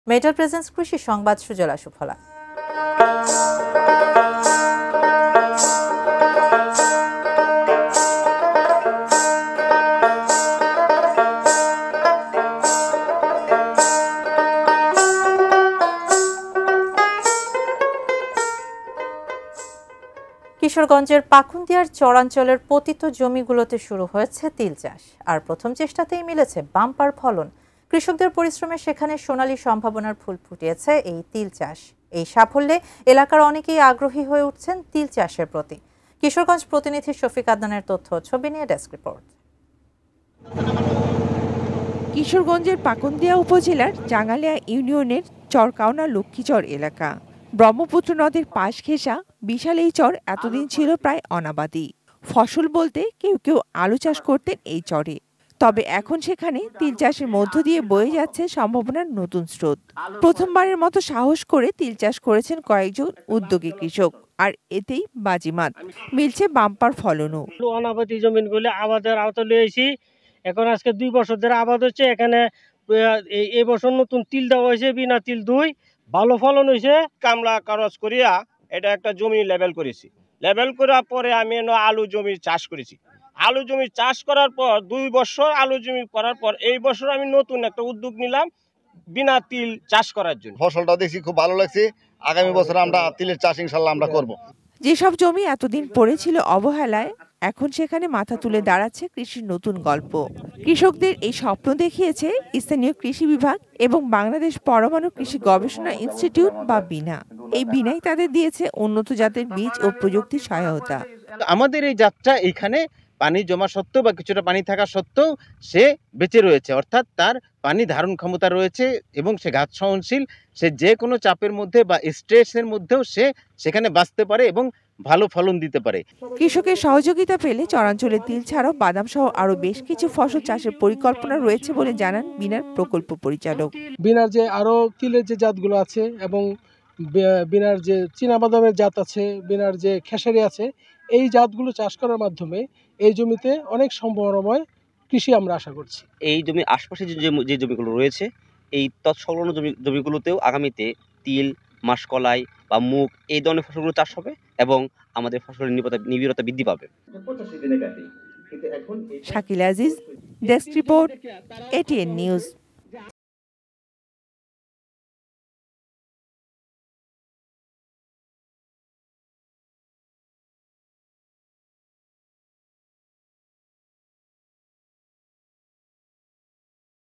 Metal presence কৃষি সংবাদ সুজলা সুফলা। কিশোরগঞ্জের পাকুন্দিয়ার চরাঞ্চলের পতিত জমিগুলোতে শুরু হয়েছে তিল চাষ, আর প্রথম চেষ্টাতেই মিলেছে বাম্পার ফলন। কৃষকদের পরিশ্রমে সেখানে সোনালী সম্ভাবনার ফুল ফুটিয়েছে এই তিল চাষ। এই সাফল্যে এলাকার অনেকেই আগ্রহী হয়ে উঠছেন তিল চাষের প্রতি। কিশোরগঞ্জ প্রতিনিধি শফিক আদনানের তথ্য ছবি নিয়ে ডেস্ক রিপোর্ট। কিশোরগঞ্জের পাকুন্দিয়া উপজেলার জাঙ্গালিয়া ইউনিয়নের চরকাওনা লক্ষ্মীচর এলাকা। ব্রহ্মপুত্র নদের পাশ ঘেঁষা বিশাল এই চর এতদিন ছিল প্রায় অনাবাদি। ফসল বলতে কেউ কেউ আলু চাষ করতেন এই চরে, তবে এখন সেখানে তিল চাষের মধ্য দিয়ে বয়ে যাচ্ছে সম্ভাবনার নতুন স্রোত। প্রথমবারের মতো সাহস করে তিল চাষ করেছেন কয়েকজন উদ্যোগী কৃষক, আর এতেই বাজিমাত, মিলছে বাম্পার ফলনও। অনাবাদি জমিনগুলি আবাদের আওতা লইয়েছি। এখন আজকে 2 বছর ধরে আবাদ হচ্ছে। এখানে এই বছর নতুন তিল দেওয়া হয়েছে, বিনা তিল 2, ভালো ফলন হয়েছে। কামলা খরচ করিয়া এটা একটা জমি লেভেল করেছি। লেভেল করার পরে আমি আলু জমি চাষ করেছি। আলু জমি চাষ করার পর 2 বছর আলু জমি করার পর এই বছর আমি নতুন একটা উদ্যোগ নিলাম বিনা তিল চাষ করার জন্য। ফসলটা দেখছি খুব ভালো লাগছে। আগামী বছর আমরা তিলের চাষ ইনশাআল্লাহ আমরা করব। যেসব জমি এতদিন পড়েছিল অবহেলায়, এখন সেখানে মাথা তুলে দাঁড়াচ্ছে কৃষির নতুন গল্প। কৃষকদের এই স্বপ্ন দেখিয়েছে স্থানীয় কৃষি বিভাগ এবং বাংলাদেশ পরমাণু কৃষি গবেষণা ইনস্টিটিউট বা বিনা। এই বিনাই তাদের দিয়েছে উন্নত জাতের বীজ ও প্রযুক্তির সহায়তা। আমাদের এই জাতটা এখানে পানি জমা সত্ত্বেও বা কিছুটা পানি থাকা সত্ত্বেও সে বেঁচে রয়েছে, অর্থাৎ তার পানি ধারণ ক্ষমতা রয়েছে এবং সে ঘাত সহনশীল। সে যে কোনো চাপের মধ্যে বা স্ট্রেসের মধ্যেও সে সেখানে বাঁচতে পারে এবং ভালো ফলন দিতে পারে। কৃষকের সহযোগিতা পেলে চরাঞ্চলে তিল ছাড়াও বাদাম সহ আরো বেশ কিছু ফসল চাষের পরিকল্পনা রয়েছে বলে জানান বিনার প্রকল্প পরিচালক। বিনার যে আরো তিলের যে জাতগুলো আছে এবং বিনার যে চীনাবাদামের জাত আছে, বিনার যে খেসারি আছে, এই জাতগুলো চাষ করার মাধ্যমে এই জমিতে অনেক সম্ভাবনাময় কৃষি আমরা আশা করছি। এই জমির আশপাশে যে জমিগুলো রয়েছে, এই তৎসংলগ্ন জমিগুলোতেও আগামীতে তিল, মাসকলাই বা মুগ এই ধরনের ফসলগুলো চাষ হবে এবং আমাদের ফসলের নিবিড়তা বৃদ্ধি পাবে। Shakil Aziz, desk report, ATN news.